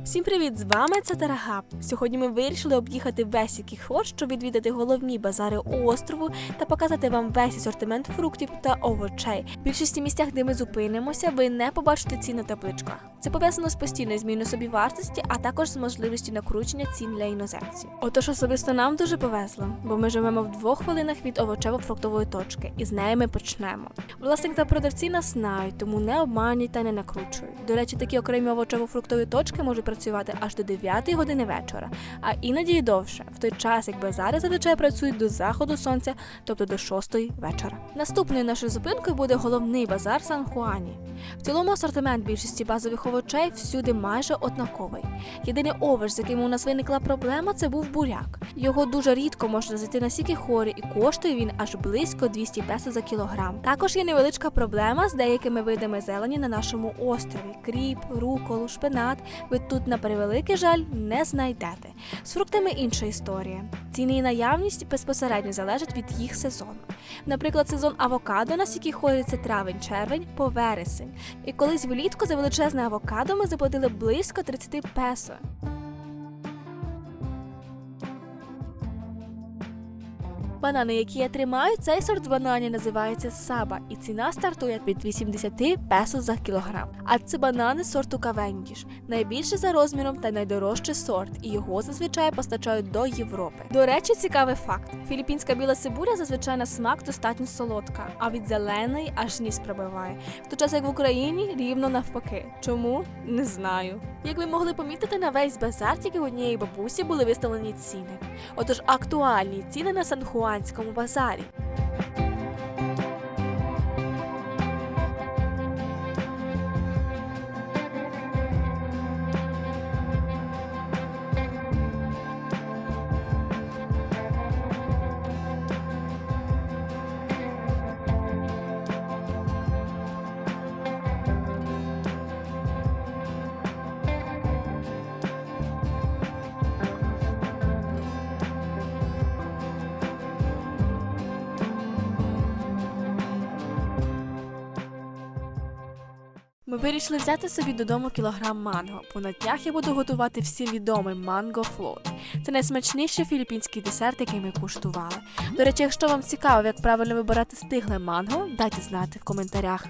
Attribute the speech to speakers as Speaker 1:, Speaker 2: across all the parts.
Speaker 1: Всім привіт! З вами це Тарагап. Сьогодні ми вирішили об'їхати весь Сікіхор, щоб відвідати головні базари острову та показати вам весь асортимент фруктів та овочей. В більшості місцях, де ми зупинимося, ви не побачите цін на табличках. Це пов'язано з постійною зміною собівартості, а також з можливістю накручення цін для іноземців. Отож, особисто нам дуже повезло, бо ми живемо в 2 хвилинах від овочево-фруктової точки, і з неї ми почнемо. Власник та продавці нас знають, тому не обманюють та не накручують. До речі, такі окремі овочево-фруктові точки можуть працювати аж до 9 години вечора, а іноді й довше, в той час, як базари зазвичай працюють до заходу сонця, тобто до 6 вечора. Наступною нашою зупинкою буде головний базар Сан-Хуані. В цілому асортимент більшості базових овочей всюди майже однаковий. Єдиний овоч, з яким у нас виникла проблема, це був буряк. Його дуже рідко можна знайти на Сікіхорі і коштує він аж близько 200 песо за кілограм. Також є невеличка проблема з деякими видами зелені на нашому острові. Кріп, руколу, шпинат ви тут, на превеликий жаль, не знайдете. З фруктами інша історія. Ціни і наявність безпосередньо залежать від їх сезону. Наприклад, сезон авокадо на Сікіхорі – це травень-червень по вересень. І колись влітку за величезне авокадо ми заплатили близько 30 песо. Банани, які я тримаю, цей сорт бананів називається Саба, і ціна стартує від 80 песо за кілограм. А це банани сорту Кавендіш, найбільший за розміром та найдорожчий сорт, і його зазвичай постачають до Європи. До речі, цікавий факт. Філіппінська біла цибуля зазвичай на смак достатньо солодка, а від зеленої аж ніс пробиває. В той час, як в Україні, рівно навпаки. Чому? Не знаю. Як ви могли помітити, на весь базар тільки однієї бабусі були виставлені ціни. Отож, актуальні ціни на Сан-Хуанському базарі. Ми вирішили взяти собі додому кілограм манго, бо на днях я буду готувати всім відомий манго флот. Це найсмачніший філіппінський десерт, який ми куштували. До речі, якщо вам цікаво, як правильно вибирати стигле манго, дайте знати в коментарях.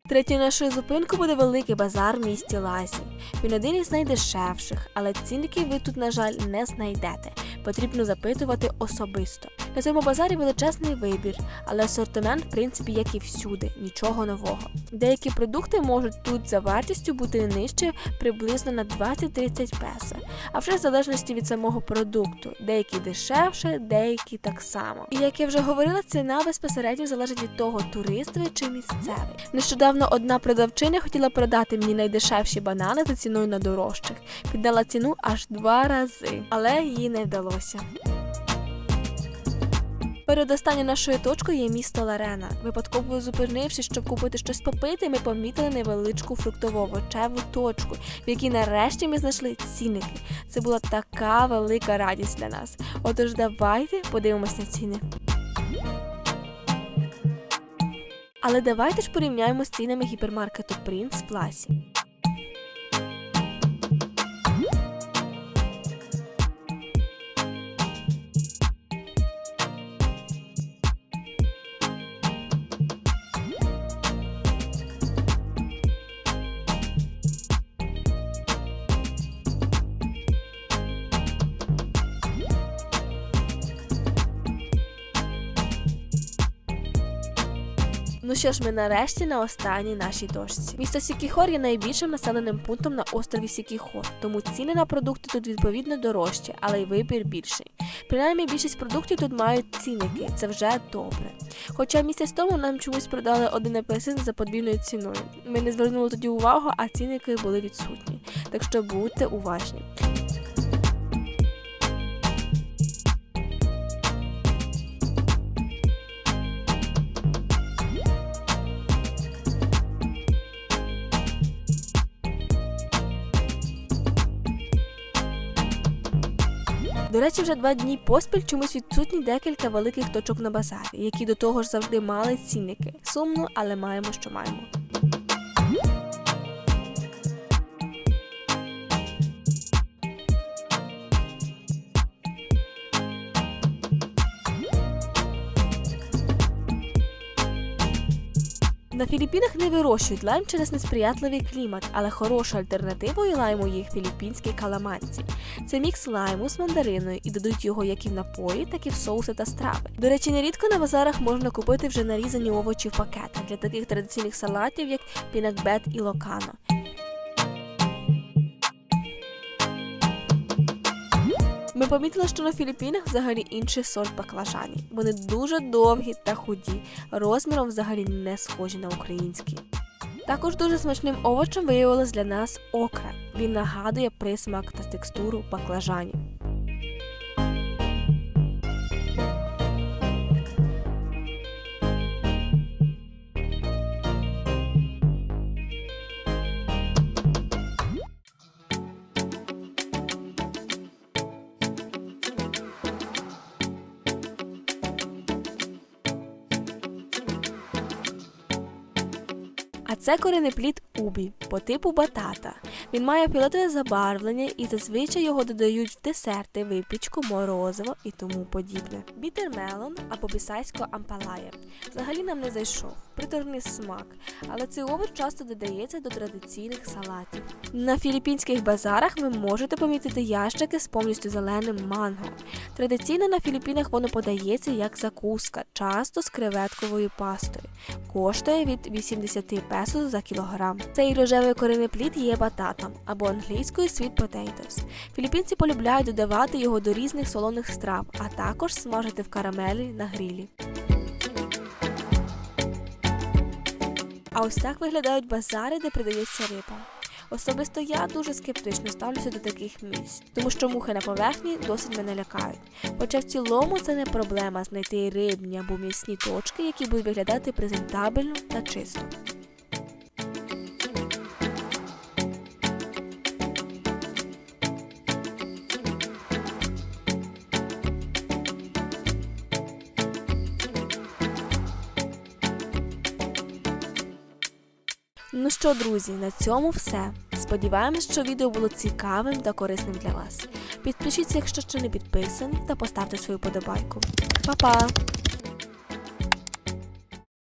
Speaker 1: Третьою нашою зупинкою буде великий базар в місті Ласі. Він один із найдешевших, але цінників ви тут, на жаль, не знайдете. Потрібно запитувати особисто. На цьому базарі величезний вибір, але асортимент, в принципі, як і всюди, нічого нового. Деякі продукти можуть тут за вартістю бути нижче приблизно на 20-30 песо, а вже в залежності від самого продукту. Деякі дешевше, деякі так само. І як я вже говорила, ціна безпосередньо залежить від того, турист ви чи місцевий. Нещодавно одна продавчиня хотіла продати мені найдешевші банани за ціною на дорожчих. Підняла ціну аж 2 рази, але їй не вдалося. Передостанньою нашою точкою є місто Ларена. Випадково зупинившись, щоб купити щось попити, ми помітили невеличку фруктово-овочеву точку, в якій нарешті ми знайшли цінники. Це була така велика радість для нас. Отож, давайте подивимось на ціни. Але давайте ж порівняємо з цінами гіпермаркету Принц в Ласі. Ну що ж, ми нарешті на останній нашій точці. Місто Сікіхор є найбільшим населеним пунктом на острові Сікіхор, тому ціни на продукти тут відповідно дорожчі, але й вибір більший. Принаймні більшість продуктів тут мають цінники, це вже добре. Хоча місяць тому нам чомусь продали один апельсин за подвійною ціною. Ми не звернули тоді увагу, а цінники були відсутні. Так що будьте уважні. До речі, вже 2 дні поспіль чомусь відсутні декілька великих точок на базарі, які до того ж завжди мали цінники. Сумно, але маємо, що маємо. На Філіппінах не вирощують лайм через несприятливий клімат, але хорошою альтернативою лайму є філіппінські каламанці. Це мікс лайму з мандариною і додають його як і в напої, так і в соуси та страви. До речі, нерідко на базарах можна купити вже нарізані овочі в пакетах для таких традиційних салатів, як пінакбет і локано. Ми помітили, що на Філіппінах взагалі інший сорт баклажанів. Вони дуже довгі та худі, розміром взагалі не схожі на українські. Також дуже смачним овочем виявилось для нас окра. Він нагадує присмак та текстуру баклажанів. А це коренеплід убі по типу батата. Він має фіолетове забарвлення і зазвичай його додають в десерти, випічку, морозиво і тому подібне. Бітермелон або бісайсько ампалая взагалі нам не зайшов. Приторний смак, але цей овоч часто додається до традиційних салатів. На філіппінських базарах ви можете помітити ящики з повністю зеленим манго. Традиційно на Філіппінах воно подається як закуска, часто з креветковою пастою. Коштує від 80 песо за кілограм. Цей рожевий коренеплід є бататом, або англійською sweet potatoes. Філіппінці полюбляють додавати його до різних солоних страв, а також смажити в карамелі на грилі. А ось так виглядають базари, де продається риба. Особисто я дуже скептично ставлюся до таких місць, тому що мухи на поверхні досить мене лякають. Хоча в цілому це не проблема знайти рибні або м'ясні точки, які будуть виглядати презентабельно та чисто. Ну що, друзі, на цьому все. Сподіваємось, що відео було цікавим та корисним для вас. Підпишіться, якщо ще не підписані, та поставте свою подобайку. Па-па!